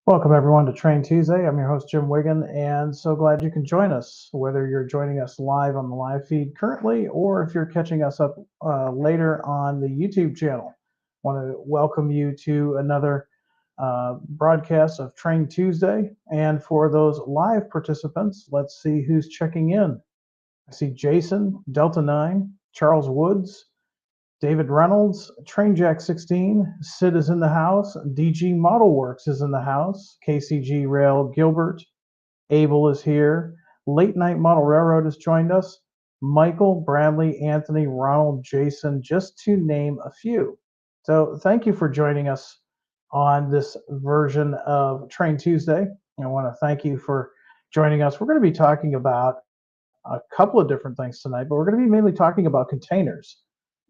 Welcome everyone to Train Tuesday. I'm your host Jim Wiggin, and so glad you can join us, whether you're joining us live on the live feed currently or if you're catching us up later on the YouTube channel. I want to welcome you to another broadcast of Train Tuesday. And for those live participants, let's see who's checking in. I see Jason, Delta 9, Charles Woods, David Reynolds, TrainJack 16, Sid is in the house, DG Model Works is in the house, KCG Rail Gilbert, Abel is here, Late Night Model Railroad has joined us, Michael, Bradley, Anthony, Ronald, Jason, just to name a few. So thank you for joining us on this version of Train Tuesday. I want to thank you for joining us. We're going to be talking about a couple of different things tonight, but we're going to be mainly talking about containers.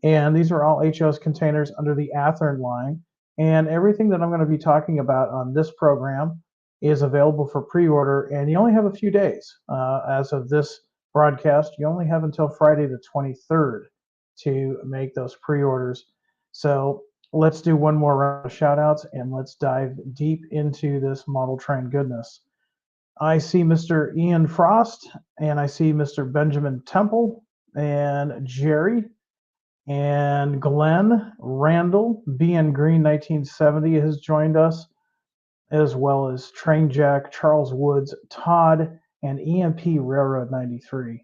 And these are all HOS containers under the Athearn line. And everything that I'm going to be talking about on this program is available for pre-order, and you only have a few days. As of this broadcast, you only have until Friday the 23rd to make those pre-orders. So let's do one more round of shout-outs, and let's dive deep into this model train goodness. I see Mr. Ian Frost, and I see Mr. Benjamin Temple, and Jerry, and Glenn Randall, BN Green 1970 has joined us, as well as TrainJack, Charles Woods, Todd, and EMP Railroad 93.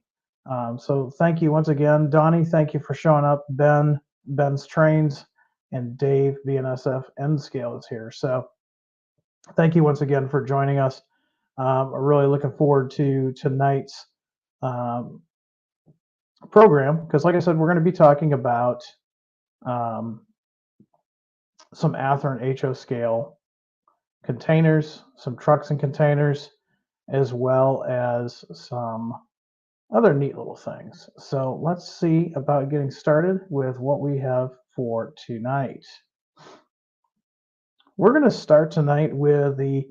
So thank you once again. Donnie, thank you for showing up. Ben's Trains, and Dave, BNSF N Scale is here. So thank you once again for joining us. I'm really looking forward to tonight's program, because like I said, we're going to be talking about some Athearn HO scale containers, some trucks and containers, as well as some other neat little things. So let's see about getting started with what we have for tonight. We're going to start tonight with the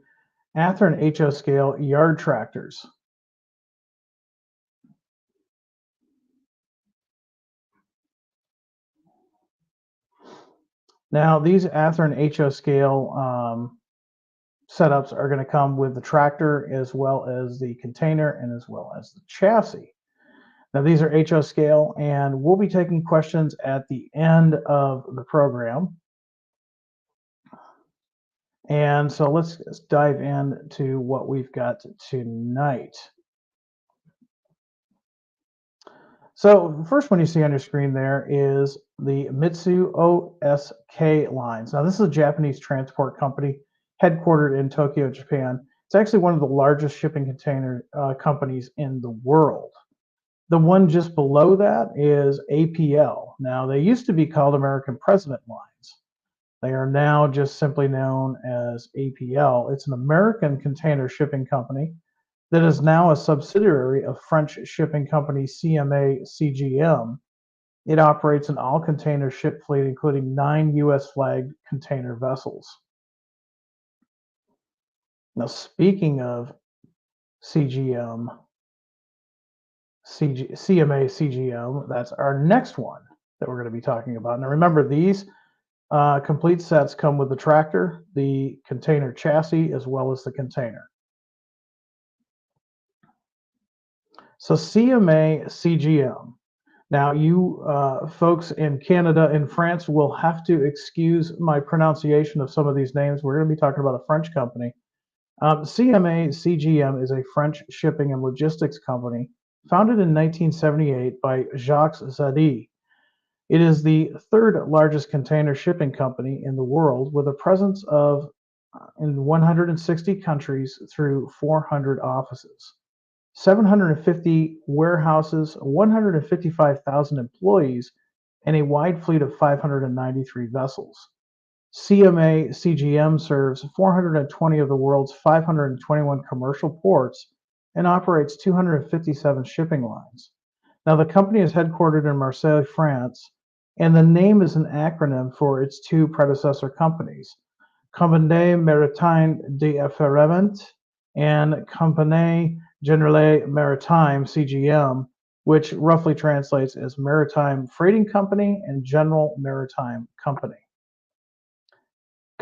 Athearn HO scale yard tractors. Now, these Athearn HO scale setups are going to come with the tractor as well as the container and as well as the chassis. Now, these are HO scale, and we'll be taking questions at the end of the program. And so let's dive into what we've got tonight. So the first one you see on your screen there is the Mitsu OSK lines. Now, this is a Japanese transport company headquartered in Tokyo, Japan. It's actually one of the largest shipping container companies in the world. The one just below that is APL. Now, they used to be called American President Lines. They are now just simply known as APL. It's an American container shipping company that is now a subsidiary of French shipping company CMA CGM. It operates an all-container ship fleet, including 9 U.S.-flagged container vessels. Now, speaking of CGM, CMA CGM, that's our next one that we're going to be talking about. Now, remember, these complete sets come with the tractor, the container chassis, as well as the container. So CMA CGM. Now, you folks in Canada and France will have to excuse my pronunciation of some of these names. We're going to be talking about a French company. CMA CGM is a French shipping and logistics company founded in 1978 by Jacques Zadi. It is the third largest container shipping company in the world, with a presence of in 160 countries through 400 offices. 750 warehouses, 155,000 employees, and a wide fleet of 593 vessels. CMA CGM serves 420 of the world's 521 commercial ports and operates 257 shipping lines. Now, the company is headquartered in Marseille, France, and the name is an acronym for its two predecessor companies, Compagnie Maritime d'Affaires and Compagnie Generale Maritime (CGM), which roughly translates as Maritime Freighting Company and General Maritime Company.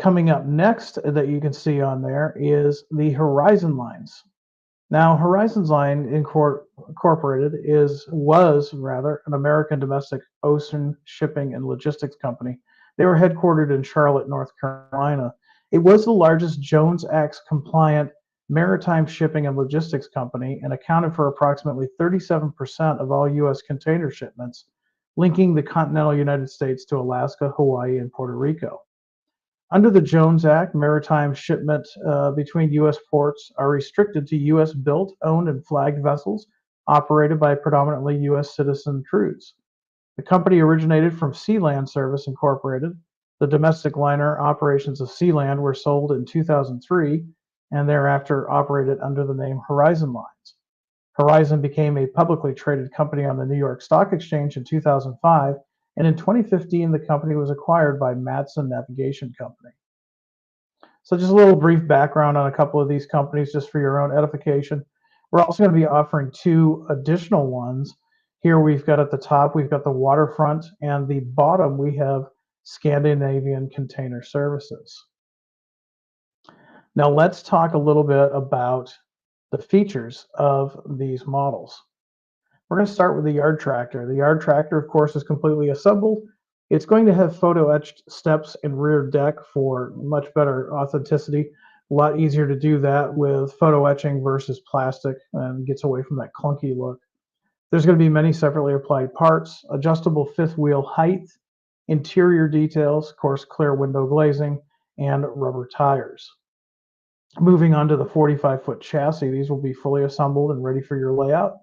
Coming up next that you can see on there is the Horizon Lines. Now, Horizon Line Incorporated was rather an American domestic ocean shipping and logistics company. They were headquartered in Charlotte, North Carolina. It was the largest Jones Act compliant maritime shipping and logistics company and accounted for approximately 37% of all U.S. container shipments, linking the continental United States to Alaska, Hawaii, and Puerto Rico. Under the Jones Act, maritime shipment between U.S. ports are restricted to U.S. built, owned, and flagged vessels operated by predominantly U.S. citizen crews. The company originated from Sealand Service Incorporated. The domestic liner operations of Sealand were sold in 2003 and thereafter operated under the name Horizon Lines. Horizon became a publicly traded company on the New York Stock Exchange in 2005, and in 2015 the company was acquired by Matson Navigation Company. So just a little brief background on a couple of these companies just for your own edification. We're also going to be offering two additional ones. Here we've got at the top, we've got the Waterfront, and the bottom we have Scandinavian Container Services. Now let's talk a little bit about the features of these models. We're going to start with the yard tractor. The yard tractor, of course, is completely assembled. It's going to have photo etched steps and rear deck for much better authenticity. A lot easier to do that with photo etching versus plastic, and gets away from that clunky look. There's going to be many separately applied parts, adjustable fifth wheel height, interior details, of course, clear window glazing, and rubber tires. Moving on to the 45-foot chassis, these will be fully assembled and ready for your layout.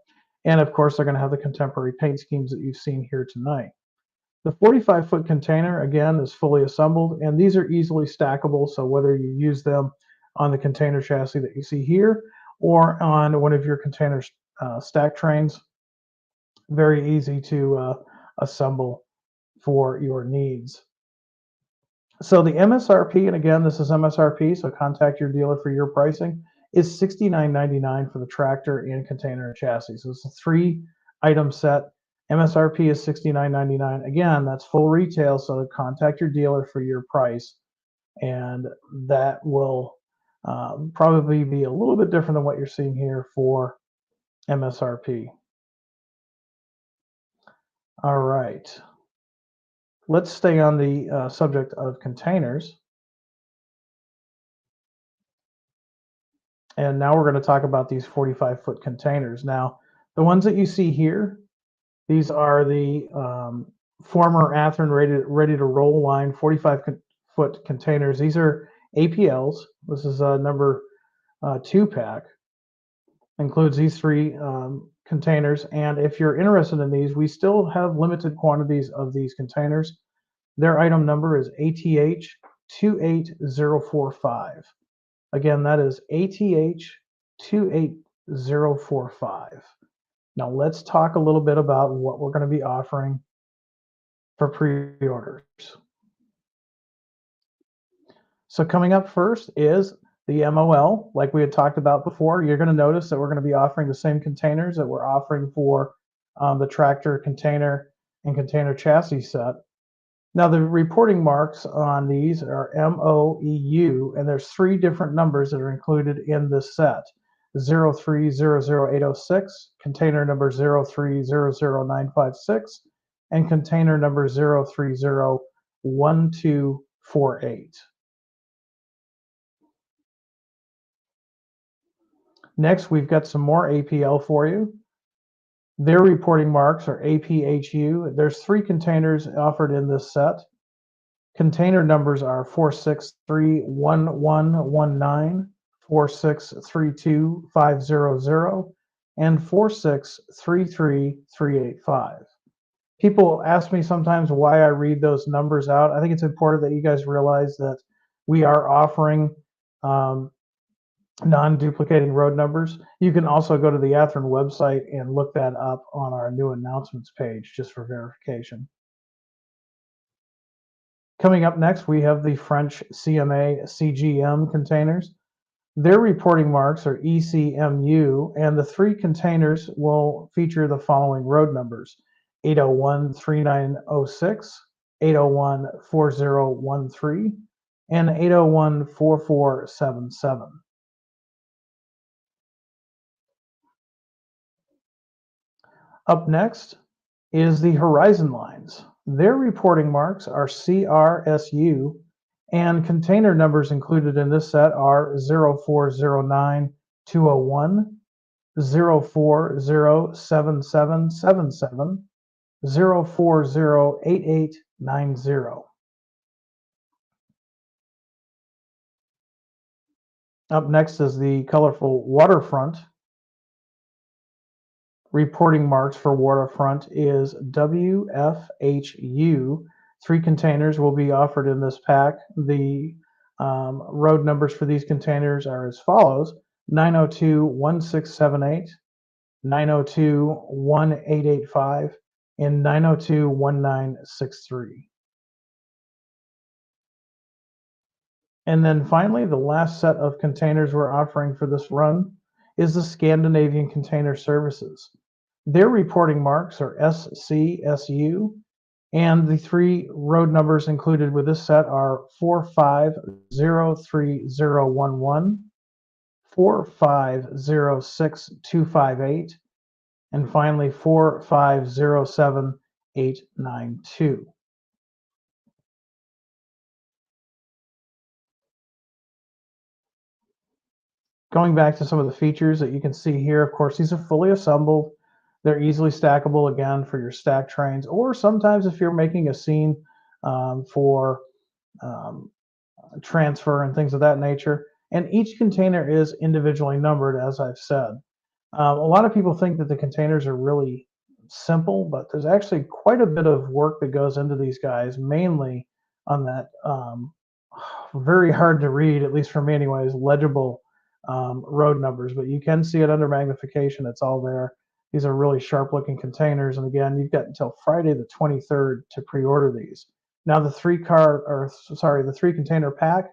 And of course, they're going to have the contemporary paint schemes that you've seen here tonight. The 45-foot container, again, is fully assembled, and these are easily stackable. So whether you use them on the container chassis that you see here or on one of your container stack trains, very easy to assemble for your needs. So the MSRP, and again, this is MSRP, so contact your dealer for your pricing, is $69.99 for the tractor and container and chassis. So it's a 3-item set. MSRP is $69.99. Again, that's full retail, so contact your dealer for your price, and that will probably be a little bit different than what you're seeing here for MSRP. All right. Let's stay on the subject of containers. And now we're going to talk about these 45-foot containers. Now, the ones that you see here, these are the former Athearn ready to roll line 45-foot containers. These are APLs. This is a number 2 pack. Includes these 3 containers. And if you're interested in these, we still have limited quantities of these containers. Their item number is ATH 28045. Again, that is ATH 28045. Now let's talk a little bit about what we're going to be offering for pre-orders. So coming up first is the MOL. Like we had talked about before, you're going to notice that we're going to be offering the same containers that we're offering for the tractor, container, and container chassis set. Now the reporting marks on these are MOEU, and there's 3 different numbers that are included in this set. 0300806, container number 0300956, and container number 0301248. Next, we've got some more APL for you. Their reporting marks are APHU. There's 3 containers offered in this set. Container numbers are 4631119, 4632500, and 4633385. People ask me sometimes why I read those numbers out. I think it's important that you guys realize that we are offering non-duplicating road numbers. You can also go to the Athearn website and look that up on our new announcements page just for verification. Coming up next, we have the French CMA CGM containers. Their reporting marks are ECMU, and the 3 containers will feature the following road numbers: 8013906, 8014013, and 801-4477. Up next is the Horizon Lines. Their reporting marks are CRSU, and container numbers included in this set are 0409-201, 0407777, 0408890. Up next is the colorful Waterfront. Reporting marks for Waterfront is WFHU. 3 containers will be offered in this pack. The road numbers for these containers are as follows: 902-1678, 902-1885, and 902-1963. And then finally, the last set of containers we're offering for this run is the Scandinavian Container Services. Their reporting marks are SCSU, and the 3 road numbers included with this set are 4503-011, 4506-258, and finally 4507-892. Going back to some of the features that you can see here, of course, these are fully assembled. They're easily stackable, again, for your stack trains, or sometimes if you're making a scene for transfer and things of that nature. And each container is individually numbered, as I've said. A lot of people think that the containers are really simple, but there's actually quite a bit of work that goes into these guys, mainly on that very hard to read, at least for me anyways, legible road numbers. But you can see it under magnification. It's all there. These are really sharp looking containers. And again, you've got until Friday the 23rd to pre-order these. Now the 3 container pack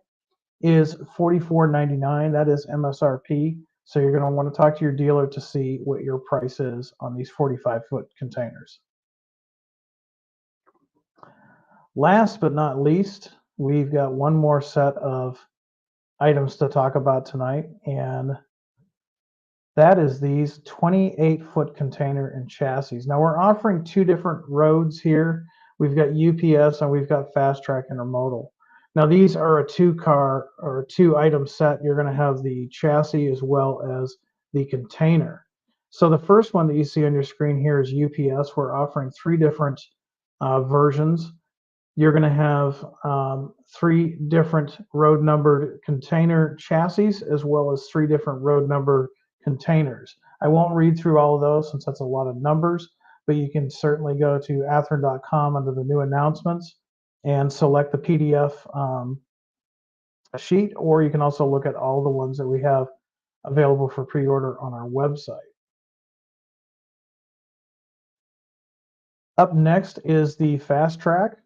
is $44.99. That is MSRP. So you're going to want to talk to your dealer to see what your price is on these 45-foot containers. Last but not least, we've got one more set of items to talk about tonight, and that is these 28-foot container and chassis. Now we're offering 2 different roads here. We've got UPS and we've got Fast Track Intermodal. Now these are a 2-car or a 2-item set. You're going to have the chassis as well as the container. So the first one that you see on your screen here is UPS. We're offering 3 different versions. You're going to have 3 different road numbered container chassis as well as 3 different road number containers. I won't read through all of those since that's a lot of numbers, but you can certainly go to athearn.com under the new announcements and select the PDF sheet, or you can also look at all the ones that we have available for pre-order on our website. Up next is the Fast Track.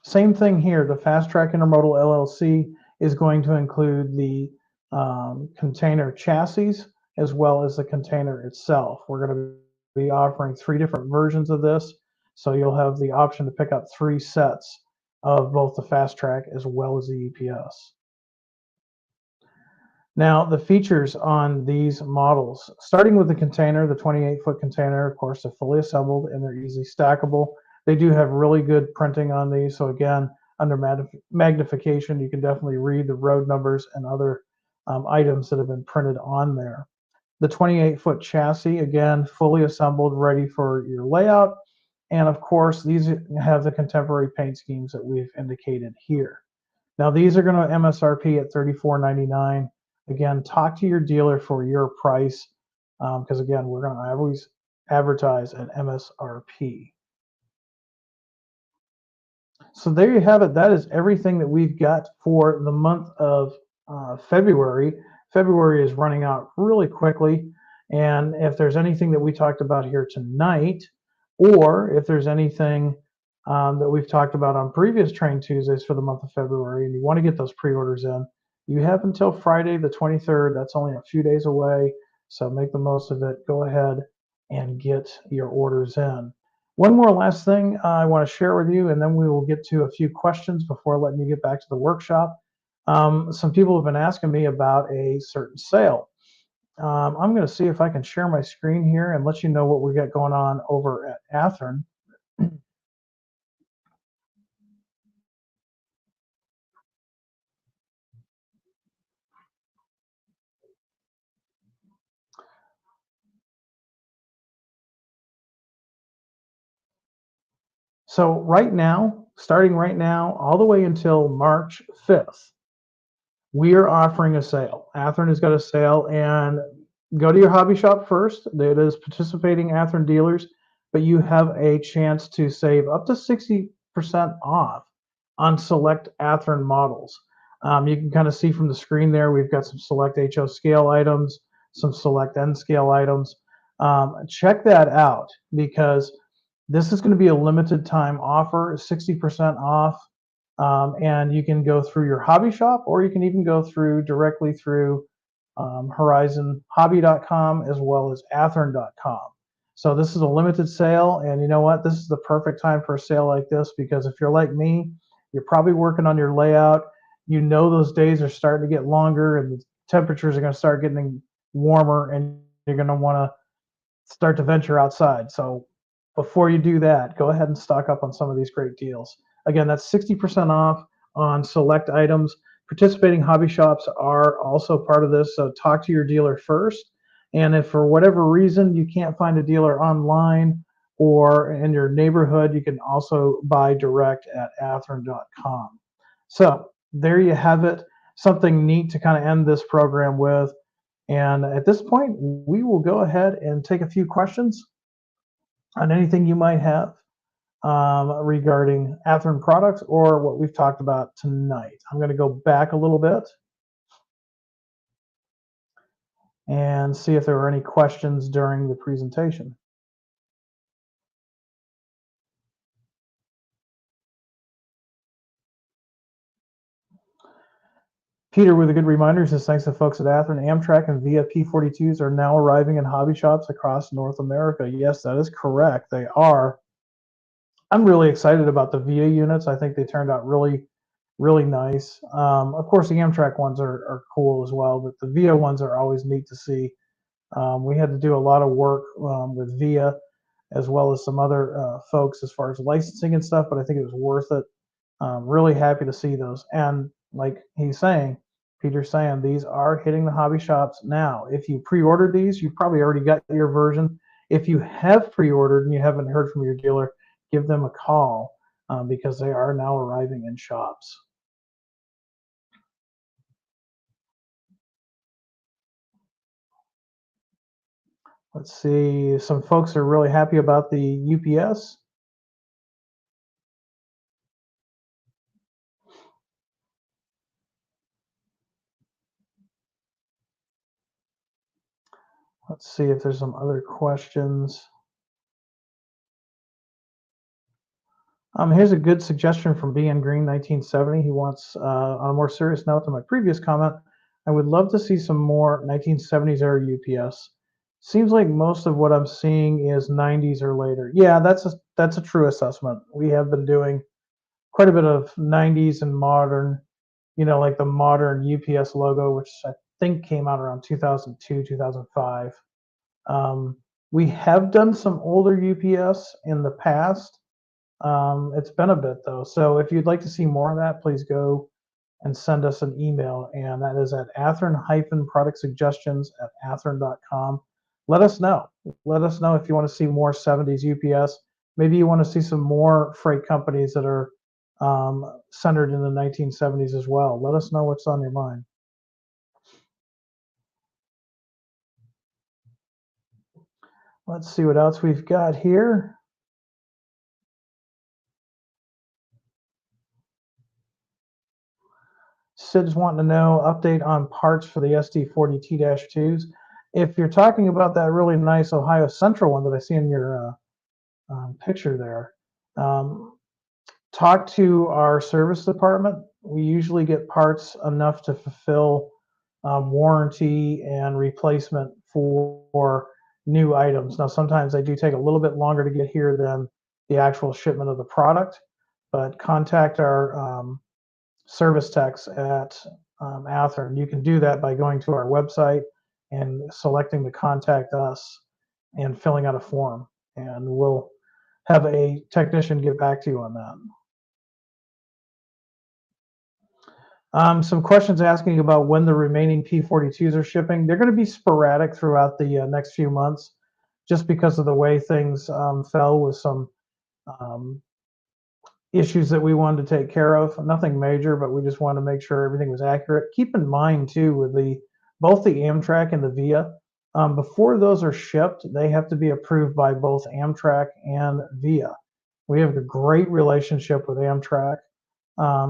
Same thing here. The Fast Track Intermodal LLC is going to include the container chassis as well as the container itself. We're going to be offering 3 different versions of this, so you'll have the option to pick up 3 sets of both the Fast Track as well as the UPS. Now, the features on these models, starting with the container, the 28-foot container, of course, they're fully assembled and they're easily stackable. They do have really good printing on these, so again, under magnification, you can definitely read the road numbers and other items that have been printed on there. The 28-foot chassis, again, fully assembled, ready for your layout. And of course, these have the contemporary paint schemes that we've indicated here. Now, these are going to MSRP at $34.99. Again, talk to your dealer for your price, because again, we're going to always advertise at MSRP. So there you have it. That is everything that we've got for the month of February. February is running out really quickly, and if there's anything that we talked about here tonight, or if there's anything that we've talked about on previous Train Tuesdays for the month of February, and you want to get those pre-orders in, you have until Friday the 23rd. That's only a few days away, so make the most of it. Go ahead and get your orders in. One more last thing I want to share with you, and then we will get to a few questions before letting you get back to the workshop. Some people have been asking me about a certain sale. I'm going to see if I can share my screen here and let you know what we got going on over at Athearn. So right now, starting right now, all the way until March 5th, we are offering a sale. Athearn has got a sale, and go to your hobby shop first. It is participating Athearn dealers, but you have a chance to save up to 60% off on select Athearn models. You can kind of see from the screen there, we've got some select HO scale items, some select N scale items. Check that out because this is going to be a limited time offer, 60% off, and you can go through your hobby shop, or you can even go through directly through horizonhobby.com as well as athearn.com. So this is a limited sale, and you know what? This is the perfect time for a sale like this because if you're like me, you're probably working on your layout. You know those days are starting to get longer, and the temperatures are going to start getting warmer, and you're going to want to start to venture outside. So before you do that, go ahead and stock up on some of these great deals. Again, that's 60% off on select items. Participating hobby shops are also part of this, so talk to your dealer first. And if for whatever reason you can't find a dealer online or in your neighborhood, you can also buy direct at athearn.com. So there you have it. Something neat to kind of end this program with. And at this point, we will go ahead and take a few questions on anything you might have regarding Athearn products or what we've talked about tonight. I'm going to go back a little bit and see if there were any questions during the presentation. Peter with a good reminder says thanks to folks at Athearn, Amtrak, and VIA P42s are now arriving in hobby shops across North America. Yes, that is correct. They are. I'm really excited about the VIA units. I think they turned out really nice. Of course, the Amtrak ones are cool as well, but the VIA ones are always neat to see. We had to do a lot of work with VIA as well as some other folks as far as licensing and stuff, but I think it was worth it. Really happy to see those. And like Peter's saying, these are hitting the hobby shops now. If you pre-ordered these, you've probably already got your version. If you have pre-ordered and you haven't heard from your dealer, give them a call because they are now arriving in shops. Let's see, some folks are really happy about the UPS. Let's see if there's some other questions. Here's a good suggestion from BN Green 1970. He wants, on a more serious note to my previous comment, I would love to see some more 1970s era UPS. Seems like most of what I'm seeing is 90s or later. Yeah, that's a true assessment. We have been doing quite a bit of 90s and modern, like the modern UPS logo, which I think came out around 2002, 2005. We have done some older UPS in the past. It's been a bit though. So if you'd like to see more of that, please go and send us an email. And that is at Athearn-product suggestions at athearn.com. Let us know. Let us know if you want to see more 70s UPS. Maybe you want to see some more freight companies that are centered in the 1970s as well. Let us know what's on your mind. Let's see what else we've got here. Sid's wanting to know update on parts for the SD40T-2s. If you're talking about that really nice Ohio Central one that I see in your picture there, talk to our service department. We usually get parts enough to fulfill warranty and replacement for new items. Now, sometimes they do take a little bit longer to get here than the actual shipment of the product, but contact our service techs at Athearn. You can do that by going to our website and selecting the contact us and filling out a form, and we'll have a technician get back to you on that. Some questions asking about when the remaining P42s are shipping. They're going to be sporadic throughout the next few months, just because of the way things fell with some issues that we wanted to take care of. Nothing major, but we just wanted to make sure everything was accurate. Keep in mind too, with both the Amtrak and the VIA, before those are shipped, they have to be approved by both Amtrak and VIA. We have a great relationship with Amtrak.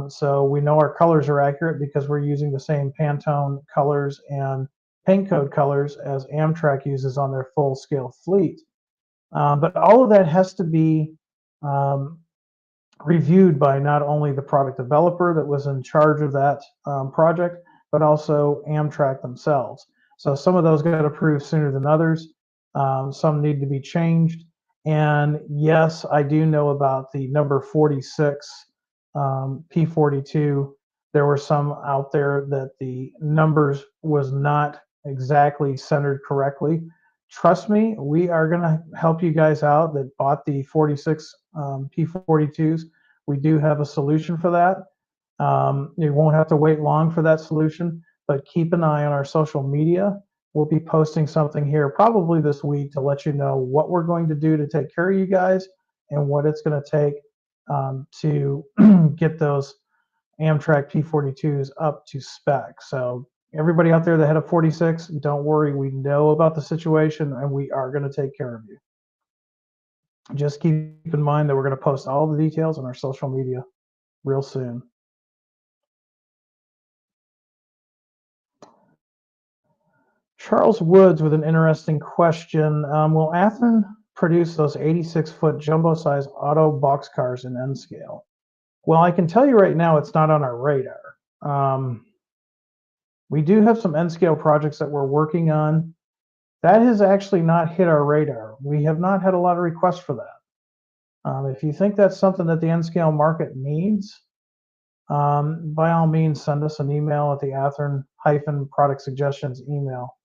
So we know our colors are accurate because we're using the same Pantone colors and paint code colors as Amtrak uses on their full scale fleet. But all of that has to be reviewed by not only the product developer that was in charge of that project, but also Amtrak themselves. So some of those got approved sooner than others. Some need to be changed. And yes, I do know about the number 46 P42. There were some out there that the numbers was not exactly centered correctly. Trust me, we are going to help you guys out that bought the 46 P42s. We do have a solution for that. You won't have to wait long for that solution, but keep an eye on our social media. We'll be posting something here probably this week to let you know what we're going to do to take care of you guys and what it's going to take to get those Amtrak P42s up to spec. So everybody out there that had a 46, don't worry, we know about the situation and we are going to take care of you. Just keep in mind that we're going to post all the details on our social media real soon. Charles Woods with an interesting question. Will Athearn produce those 86-foot jumbo-size auto boxcars in N scale? Well, I can tell you right now it's not on our radar. We do have some N scale projects that we're working on. That has actually not hit our radar. We have not had a lot of requests for that. If you think that's something that the N scale market needs, by all means, send us an email at the Athearn-product suggestions email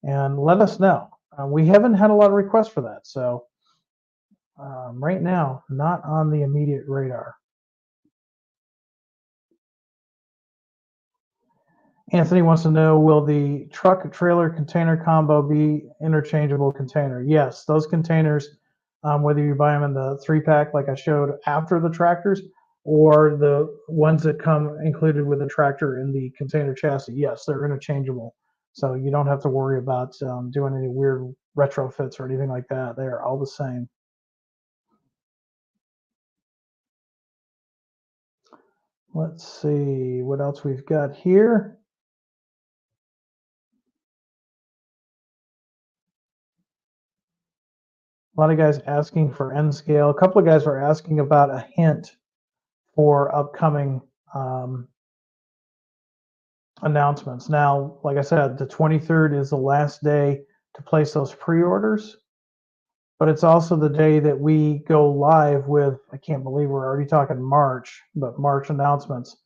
and let us know. We haven't had a lot of requests for that. So right now, not on the immediate radar. Anthony wants to know, will the truck trailer container combo be interchangeable container? Yes, those containers, whether you buy them in the 3-pack like I showed after the tractors, or the ones that come included with the tractor in the container chassis, yes, they're interchangeable. So you don't have to worry about doing any weird retrofits or anything like that. They are all the same. Let's see what else we've got here. A lot of guys asking for N scale. A couple of guys were asking about a hint for upcoming announcements. Now, like I said, the 23rd is the last day to place those pre-orders, but it's also the day that we go live with, I can't believe we're already talking March, but March announcements.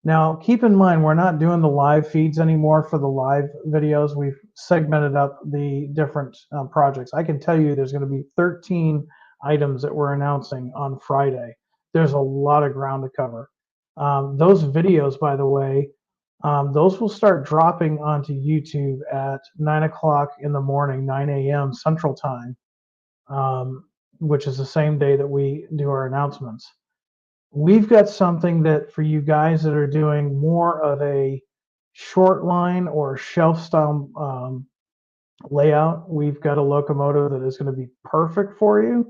Now, keep in mind, we're not doing the live feeds anymore for the live videos. We've segmented up the different projects. I can tell you there's going to be 13 items that we're announcing on Friday. There's a lot of ground to cover. Those videos, by the way, those will start dropping onto YouTube at 9 o'clock in the morning, 9 a.m. Central Time, which is the same day that we do our announcements. We've got something that for you guys that are doing more of a short line or shelf style layout, we've got a locomotive that is going to be perfect for you.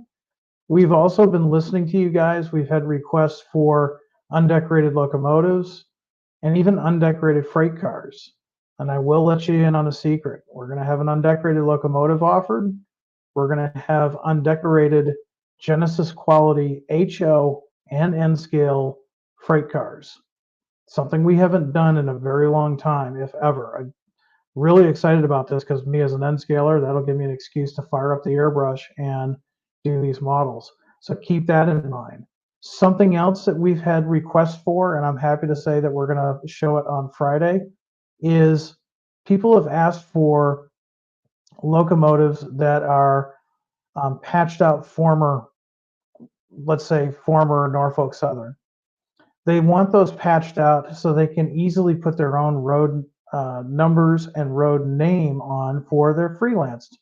We've also been listening to you guys. We've had requests for undecorated locomotives and even undecorated freight cars. And I will let you in on a secret. We're going to have an undecorated locomotive offered. We're going to have undecorated Genesis quality HO and N scale freight cars. Something we haven't done in a very long time, if ever. I'm really excited about this because me as an N scaler, that'll give me an excuse to fire up the airbrush and do these models. So keep that in mind. Something else that we've had requests for, and I'm happy to say that we're going to show it on Friday, is people have asked for locomotives that are patched out former, let's say, former Norfolk Southern. They want those patched out so they can easily put their own road numbers and road name on for their freelanced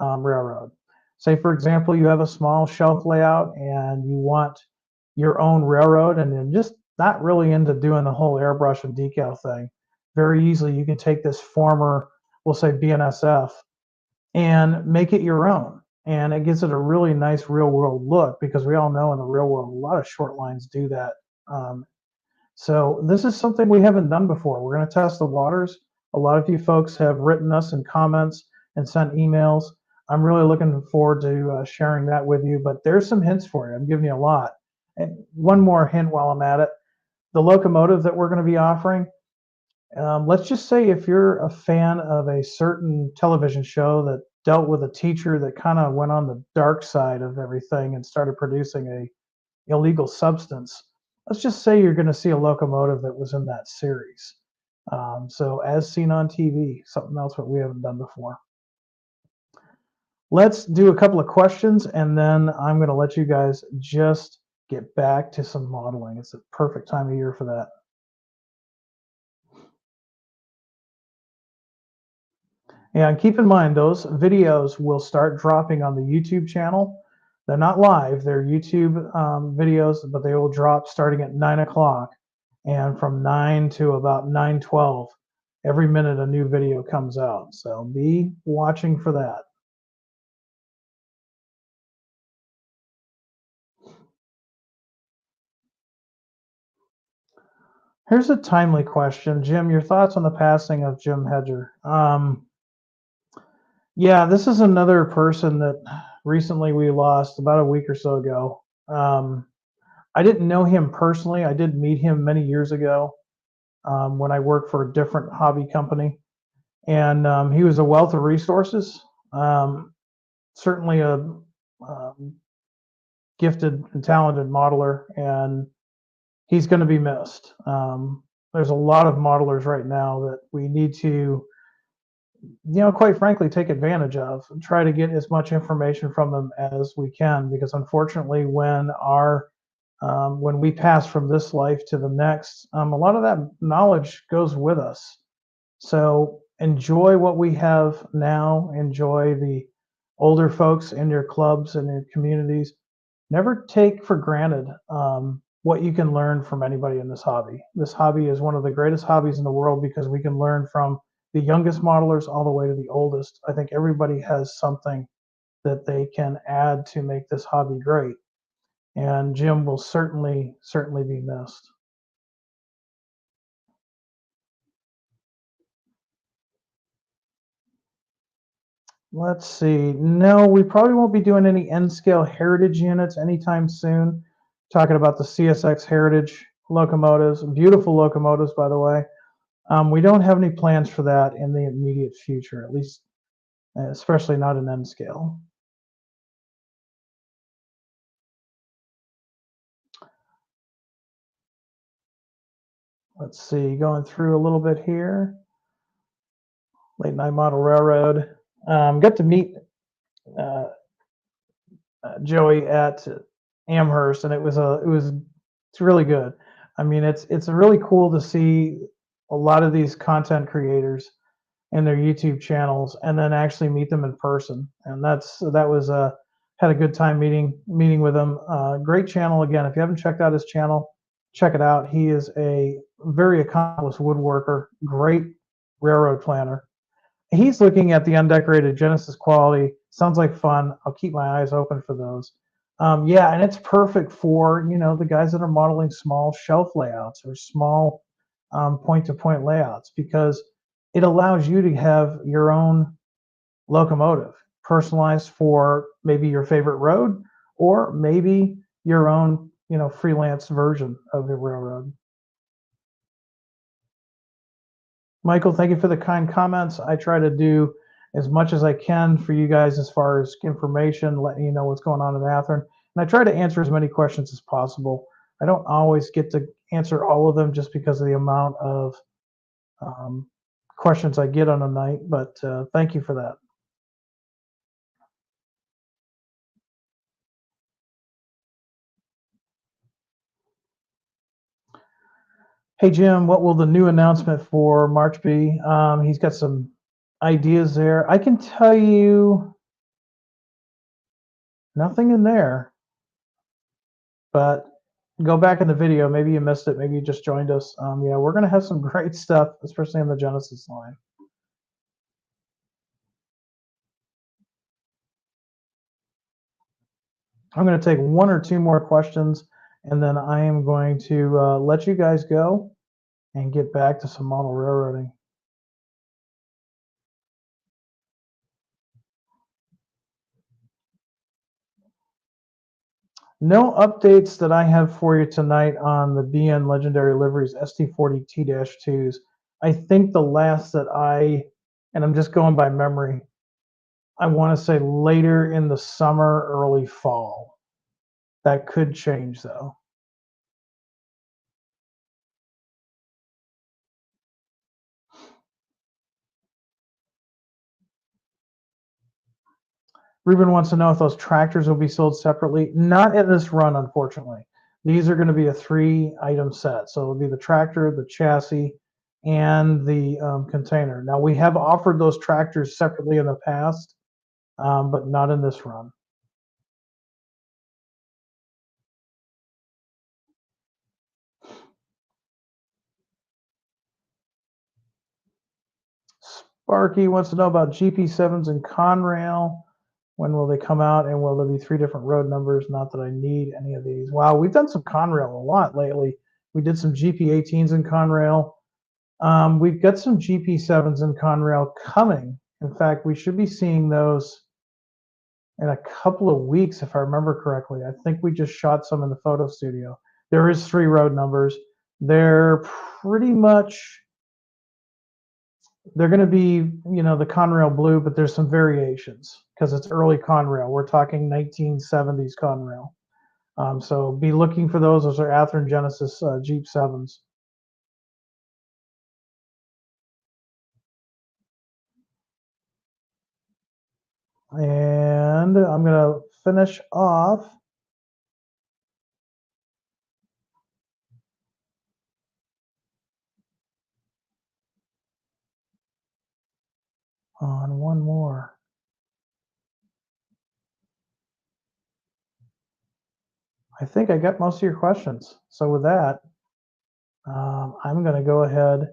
railroad. Say, for example, you have a small shelf layout and you want your own railroad and then just not really into doing the whole airbrush and decal thing. Very easily, you can take this former, we'll say BNSF, and make it your own. And it gives it a really nice real world look because we all know in the real world, a lot of short lines do that. So this is something we haven't done before. We're going to test the waters. A lot of you folks have written us in comments and sent emails. I'm really looking forward to sharing that with you, but there's some hints for you. I'm giving you a lot. And one more hint while I'm at it. The locomotive that we're going to be offering, let's just say if you're a fan of a certain television show that dealt with a teacher that kind of went on the dark side of everything and started producing a illegal substance, let's just say you're going to see a locomotive that was in that series. So as seen on TV, something else that we haven't done before. Let's do a couple of questions and then I'm going to let you guys just get back to some modeling. It's a perfect time of year for that. And keep in mind, those videos will start dropping on the YouTube channel. They're not live, they're YouTube videos, but they will drop starting at 9 o'clock. And from 9 to about 9:12, every minute a new video comes out. So be watching for that. Here's a timely question. Jim, your thoughts on the passing of Jim Hedger? Yeah, this is another person that recently we lost about a week or so ago. I didn't know him personally. I did meet him many years ago when I worked for a different hobby company. And he was a wealth of resources, certainly a gifted and talented modeler, and he's going to be missed. There's a lot of modelers right now that we need to, quite frankly, take advantage of and try to get as much information from them as we can, because unfortunately, when we pass from this life to the next, a lot of that knowledge goes with us. So enjoy what we have now. Enjoy the older folks in your clubs and your communities. Never take for granted what you can learn from anybody in this hobby. This hobby is one of the greatest hobbies in the world because we can learn from the youngest modelers all the way to the oldest. I think everybody has something that they can add to make this hobby great. And Jim will certainly be missed. Let's see. No, we probably won't be doing any N-scale heritage units anytime soon. Talking about the CSX heritage locomotives, beautiful locomotives, by the way. We don't have any plans for that in the immediate future, at least, especially not in N-scale. Let's see, going through a little bit here. Late Night Model Railroad. Got to meet Joey at Amherst, and it's really good. I mean, it's really cool to see a lot of these content creators and their YouTube channels, and then actually meet them in person. And that was had a good time meeting with him. Great channel again. If you haven't checked out his channel, check it out. He is a very accomplished woodworker, great railroad planner. He's looking at the undecorated Genesis quality. Sounds like fun. I'll keep my eyes open for those. Yeah, and it's perfect for the guys that are modeling small shelf layouts or small point-to-point layouts, because it allows you to have your own locomotive personalized for maybe your favorite road or maybe your own freelance version of the railroad. Michael, thank you for the kind comments. I try to do as much as I can for you guys as far as information, letting you know what's going on in Athearn. And I try to answer as many questions as possible. I don't always get to answer all of them just because of the amount of um, questions I get on a night, but thank you for that. Hey Jim, what will the new announcement for March be? He's got some ideas there. I can tell you nothing in there, but go back in the video. Maybe you missed it. Maybe you just joined us. Yeah, we're going to have some great stuff, especially on the Genesis line. I'm going to take one or two more questions, and then I am going to let you guys go and get back to some model railroading. No updates that I have for you tonight on the BN Legendary Liveries ST40 T-2s. I think the last that and I'm just going by memory, I want to say later in the summer, early fall. That could change though. Ruben wants to know if those tractors will be sold separately. Not in this run, unfortunately. These are going to be a 3-item set. So it'll be the tractor, the chassis, and the container. Now, we have offered those tractors separately in the past, but not in this run. Sparky wants to know about GP7s and Conrail. When will they come out, and will there be 3 different road numbers? Not that I need any of these. Wow, we've done some Conrail a lot lately. We did some GP18s in Conrail. We've got some GP7s in Conrail coming. In fact, we should be seeing those in a couple of weeks, if I remember correctly. I think we just shot some in the photo studio. There is 3 road numbers. They're pretty much, they're going to be, the Conrail blue, but there's some variations because it's early Conrail. We're talking 1970s Conrail. So be looking for those. Those are Athearn Genesis Jeep 7s. And I'm going to finish off on one more. I think I got most of your questions. So with that, I'm going to go ahead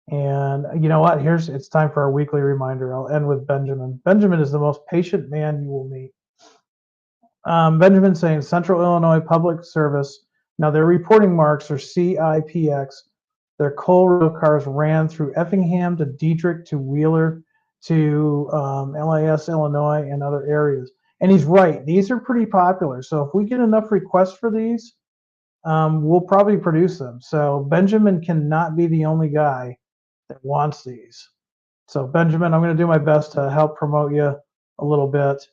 and you know what? It's time for our weekly reminder. I'll end with Benjamin. Benjamin is the most patient man you will meet. Benjamin saying Central Illinois Public Service. Now their reporting marks are CIPX. Their coal rail cars ran through Effingham to Diedrich to Wheeler to LIS, Illinois, and other areas. And he's right. These are pretty popular. So if we get enough requests for these, we'll probably produce them. So Benjamin cannot be the only guy that wants these. So Benjamin, I'm going to do my best to help promote you a little bit,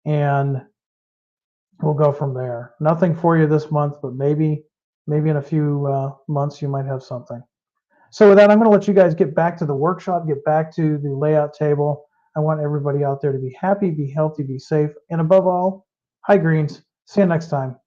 and we'll go from there. Nothing for you this month, but maybe in a few months you might have something. So with that, I'm going to let you guys get back to the workshop, get back to the layout table. I want everybody out there to be happy, be healthy, be safe, and above all, high greens. See you next time.